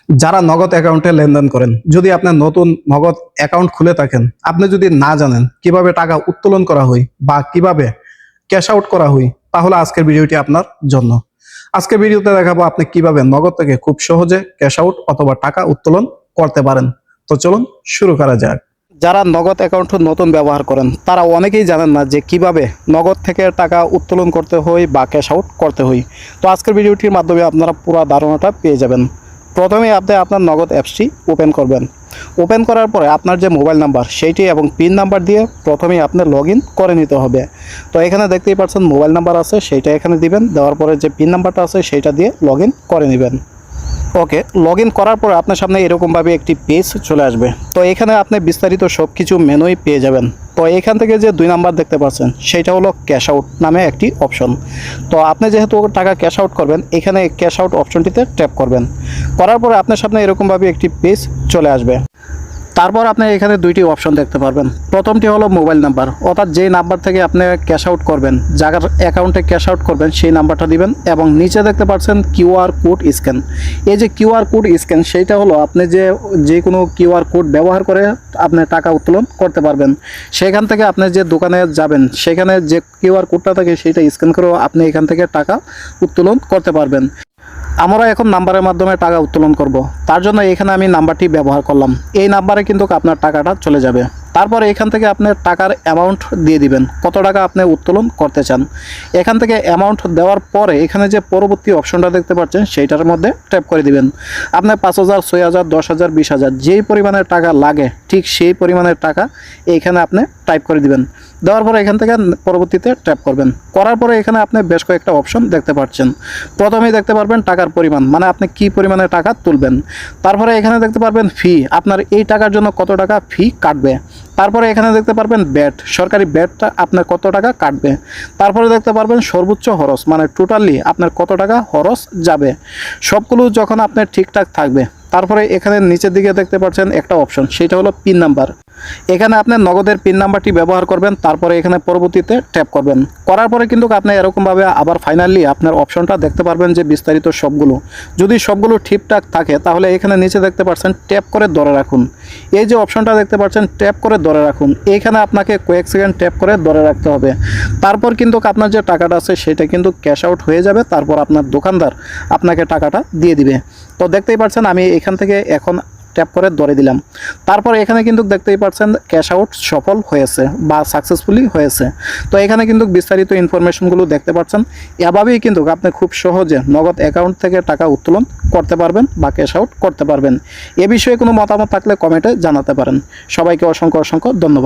যারা নগদ অ্যাকাউন্টে লেনদেন করেন, যদি আপনি নতুন নগদ অ্যাকাউন্ট খুলে থাকেন, আপনি যদি না জানেন কিভাবে টাকা উত্তোলন করা হয় বা কিভাবে ক্যাশ আউট করা হয়, তাহলে আজকের ভিডিওটি আপনার জন্য। আজকের ভিডিওতে দেখাবো আপনি কিভাবে নগদ থেকে খুব সহজে ক্যাশ আউট অথবা টাকা উত্তোলন করতে পারেন। তো চলুন শুরু করা যাক। যারা নগদ অ্যাকাউন্ট নতুন ব্যবহার করেন তারা অনেকেই জানেন না যে কিভাবে নগদ থেকে টাকা উত্তোলন করতে হয় বা ক্যাশ আউট করতে হয়। তো আজকের ভিডিওটির মাধ্যমে আপনারা পুরো ধারণাটা পেয়ে যাবেন। প্রথমে আপনি আপনার নগদ অ্যাপসটি ওপেন করবেন। ওপেন করার পরে আপনার যে মোবাইল নাম্বার সেইটি এবং পিন নাম্বার দিয়ে প্রথমেই আপনি লগ ইন করে নিতে হবে। তো এখানে দেখতেই পাচ্ছেন মোবাইল নাম্বার আছে, সেইটা এখানে দিবেন। দেওয়ার পরে যে পিন নাম্বারটা আছে সেইটা দিয়ে লগ ইন করে নেবেন। ওকে, লগ ইন করার পরে আপনার সামনে এরকমভাবে একটি পেজ চলে আসবে। তো এখানে আপনি বিস্তারিত সব কিছু মেনুই পেয়ে যাবেন। তো এখান থেকে যে 2 নাম্বার দেখতে পাচ্ছেন সেটা হলো ক্যাশ আউট নামে একটি অপশন। তো আপনি যেহেতু টাকা ক্যাশ আউট করবেন, এখানে ক্যাশ আউট অপশনটিতে ট্যাপ করবেন। করার পরে আপনার সামনে এরকমভাবে একটি পেজ চলে আসবে। তারপর আপনি এখানে 2টি অপশন দেখতে পারবেন। প্রথমটি হলো মোবাইল নাম্বার, অর্থাৎ যেই নাম্বার থেকে আপনি ক্যাশ আউট করবেন, যার অ্যাকাউন্টে ক্যাশ আউট করবেন সেই নাম্বারটা দিবেন। এবং নিচে দেখতে পাচ্ছেন কিউআর কোড স্ক্যান। এই যে কিউআর কোড স্ক্যান সেইটা হলো আপনি যে কোনো কিউআর কোড ব্যবহার করে আপনি টাকা উত্তোলন করতে পারবেন। সেখান থেকে আপনি যে দোকানে যাবেন সেখানে যে কিউআর কোডটা থাকে সেইটা স্ক্যান করেও আপনি এখান থেকে টাকা উত্তোলন করতে পারবেন। আমরা এখন নাম্বারের মাধ্যমে টাকা উত্তোলন করব, তার জন্য এখানে আমি নাম্বারটি ব্যবহার করলাম। এই নাম্বারে কিন্তু আপনার টাকাটা চলে যাবে। তারপরে এখান থেকে আপনি টাকার অ্যামাউন্ট দিয়ে দিবেন, কত টাকা আপনি উত্তোলন করতে চান। এখান থেকে অ্যামাউন্ট দেওয়ার পরে এখানে যে পরবর্তী অপশনটা দেখতে পাচ্ছেন সেইটার মধ্যে ট্যাপ করে দিবেন। আপনার 5,000, 6,000, 10,000, 20,000 যেই পরিমাণের টাকা লাগে ঠিক সেই পরিমাণের টাকা এইখানে আপনি টাইপ করে দিবেন। দেওয়ার পরে এখান থেকে পরবর্তীতে ট্যাপ করবেন। করার পরে এখানে আপনি বেশ কয়েকটা অপশন দেখতে পাচ্ছেন। প্রথমেই দেখতে পারবেন টাকার পরিমাণ, মানে আপনি কি পরিমাণে টাকা তুলবেন। তারপরে এখানে দেখতে পারবেন ফি, আপনার এই টাকার জন্য কত টাকা ফি কাটবে। তারপরে এখানে দেখতে পারবেন ব্যাট, সরকারি ব্যাটটা আপনার কত টাকা কাটবে। তারপরে দেখতে পারবেন সর্বোচ্চ খরচ, মানে টোটালি আপনার কত টাকা খরচ যাবে। সবগুলো যখন আপনার ঠিকঠাক থাকবে, তারপরে এখানে নিচের দিকে দেখতে পাচ্ছেন একটা অপশন, সেটা হলো পিন নাম্বার। এখানে আপনি নগদের পিন নাম্বারটি ব্যবহার করবেন। তারপরে এখানে পরবর্তীতে ট্যাপ করবেন। করার পরে কিন্তু আপনি এরকমভাবে আবার ফাইনালি আপনার অপশনটা দেখতে পারবেন যে বিস্তারিত সবগুলো। যদি সবগুলো ঠিকঠাক থাকে তাহলে এখানে নিচে দেখতে পাচ্ছেন ট্যাপ করে ধরে রাখুন। এই যে অপশনটা দেখতে পাচ্ছেন ট্যাপ করে ধরে রাখুন, এইখানে আপনাকে কয়েক সেকেন্ড ট্যাপ করে ধরে রাখতে হবে। তারপর কিন্তু আপনার যে টাকাটা আছে সেটা কিন্তু ক্যাশ আউট হয়ে যাবে। তারপর আপনার দোকানদার আপনাকে টাকাটা দিয়ে দিবে। তো দেখতেই পাচ্ছেন আমি এখান থেকে এখন ট্যাপ করে ধরে দিলাম। তারপর এখানে কিন্তু দেখতেই পাচ্ছেন ক্যাশ আউট সফল হয়েছে বা সাকসেসফুলি হয়েছে। তো এখানে কিন্তু বিস্তারিত ইনফরমেশনগুলো দেখতে পাচ্ছেন। এভাবেই কিন্তু আপনি খুব সহজে নগদ অ্যাকাউন্ট থেকে টাকা উত্তোলন করতে পারবেন বা ক্যাশ আউট করতে পারবেন। এ বিষয়ে কোনো মতামত থাকলে কমেন্টে জানাতে পারেন। সবাইকে অসংখ্য অসংখ্য ধন্যবাদ।